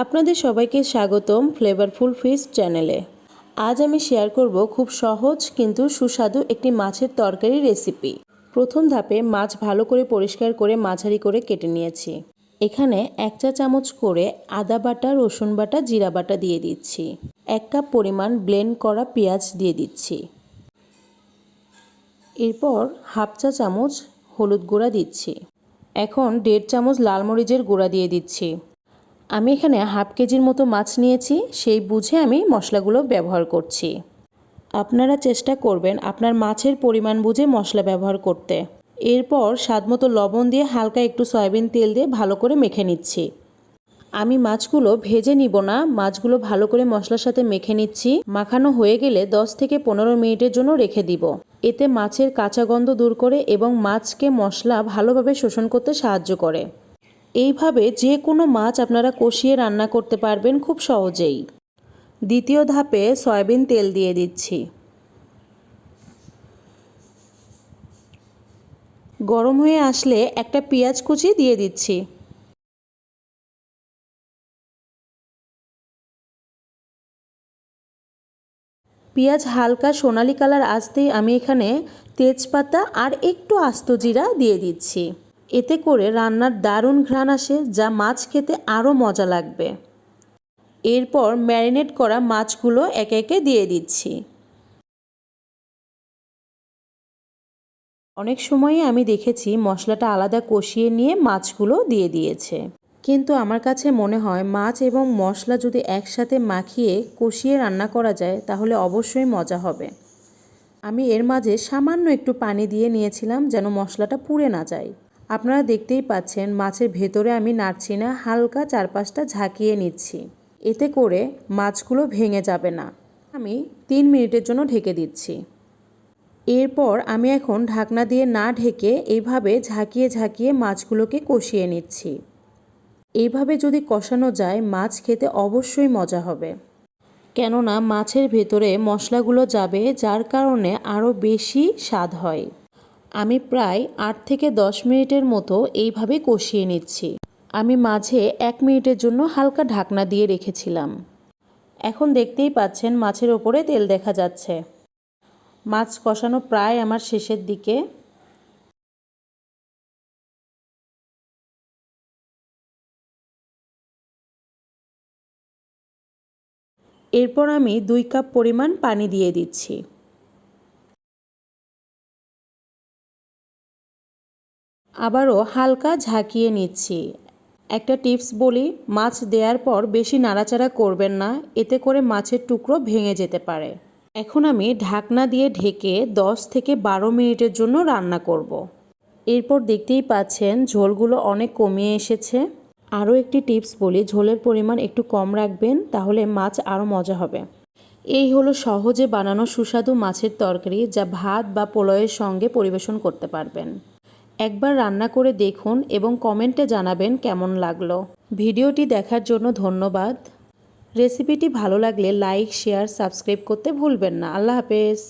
আপনাদের সবাইকে স্বাগতম ফ্লেভারফুল ফিশ চ্যানেলে। আজ আমি শেয়ার করব খুব সহজ কিন্তু সুস্বাদু একটি মাছের তরকারি রেসিপি। প্রথম ধাপে মাছ ভালো করে পরিষ্কার করে মাঝারি করে কেটে নিয়েছি। এখানে 1 চা চামচ করে আদা বাটা, রসুন বাটা, জিরা বাটা দিয়ে দিচ্ছি। 1 কাপ পরিমাণ ব্লেন্ড করা পেঁয়াজ দিয়ে দিচ্ছি। এরপর হাফ চা চামচ হলুদ গুঁড়া দিচ্ছি। এখন 1.5 চামচ লাল মরিচের গুঁড়া দিয়ে দিচ্ছি। আমি এখানে হাফ কেজির মতো মাছ নিয়েছি, সেই বুঝে আমি মশলাগুলো ব্যবহার করছি। আপনারা চেষ্টা করবেন আপনার মাছের পরিমাণ বুঝে মশলা ব্যবহার করতে। এরপর স্বাদমতো লবণ দিয়ে হালকা একটু সয়াবিন তেল দিয়ে ভালো করে মেখে নিচ্ছি। আমি মাছগুলো ভেজে নিব না, মাছগুলো ভালো করে মশলার সাথে মেখে নিচ্ছি। মাখানো হয়ে গেলে 10 থেকে 15 মিনিটের জন্য রেখে দিব। এতে মাছের কাঁচা গন্ধ দূর করে এবং মাছকে মশলা ভালোভাবে শোষণ করতে সাহায্য করে। এইভাবে যে কোনো মাছ আপনারা কষিয়ে রান্না করতে পারবেন খুব সহজেই। দ্বিতীয় ধাপে সয়াবিন তেল দিয়ে দিচ্ছি। গরম হয়ে আসলে একটা পেঁয়াজ কুচি দিয়ে দিচ্ছি। পেঁয়াজ হালকা সোনালি কালার আসতেই আমি এখানে তেজপাতা আর একটু আস্ত জিরা দিয়ে দিচ্ছি। এতে করে রান্নার দারুণ ঘ্রাণ আসে, যা মাছ খেতে আরও মজা লাগবে। এরপর ম্যারিনেট করা মাছগুলো একে একে দিয়ে দিচ্ছি। অনেক সময়ই আমি দেখেছি মশলাটা আলাদা কষিয়ে নিয়ে মাছগুলো দিয়ে দিয়েছে, কিন্তু আমার কাছে মনে হয় মাছ এবং মশলা যদি একসাথে মাখিয়ে কষিয়ে রান্না করা যায় তাহলে অবশ্যই মজা হবে। আমি এর মাঝে সামান্য একটু পানি দিয়ে নিয়েছিলাম যেন মশলাটা পুড়ে না যায়। আপনারা দেখতেই পাচ্ছেন মাছের ভেতরে আমি নাড়ছি না, হালকা চারপাশটা ঝাঁকিয়ে নিচ্ছি। এতে করে মাছগুলো ভেঙে যাবে না। আমি 3 মিনিটের জন্য ঢেকে দিচ্ছি। এরপর আমি এখন ঢাকনা দিয়ে না ঢেকে এইভাবে ঝাঁকিয়ে ঝাঁকিয়ে মাছগুলোকে কষিয়ে নিচ্ছি। এইভাবে যদি কষানো যায় মাছ খেতে অবশ্যই মজা হবে, কেননা মাছের ভেতরে মশলাগুলো যাবে, যার কারণে আরও বেশি স্বাদ হয়। আমি প্রায় 8 থেকে 10 মিনিটের মতো এইভাবে কষিয়ে নিচ্ছি। আমি মাঝে 1 মিনিটের জন্য হালকা ঢাকনা দিয়ে রেখেছিলাম। এখন দেখতেই পাচ্ছেন মাছের ওপরে তেল দেখা যাচ্ছে। মাছ কষানো প্রায় আমার শেষের দিকে। এরপর আমি 2 কাপ পরিমাণ পানি দিয়ে দিচ্ছি। আবারও হালকা ঝাঁকিয়ে নিচ্ছি। একটা টিপস বলি, মাছ দেওয়ার পর বেশি নাড়াচাড়া করবেন না, এতে করে মাছের টুকরো ভেঙে যেতে পারে। এখন আমি ঢাকনা দিয়ে ঢেকে 10 থেকে 12 মিনিটের জন্য রান্না করব। এরপর দেখতেই পাচ্ছেন ঝোলগুলো অনেক কমিয়ে এসেছে। আরও একটি টিপস বলি, ঝোলের পরিমাণ একটু কম রাখবেন, তাহলে মাছ আরও মজা হবে। এই হলো সহজে বানানো সুস্বাদু মাছের তরকারি, যা ভাত বা পোলাওয়ের সঙ্গে পরিবেশন করতে পারবেন। একবার রান্না করে দেখুন এবং কমেন্টে জানাবেন কেমন লাগলো। ভিডিওটি দেখার জন্য ধন্যবাদ। রেসিপিটি ভালো লাগলে লাইক, শেয়ার, সাবস্ক্রাইব করতে ভুলবেন না। আল্লাহ হাফেজ।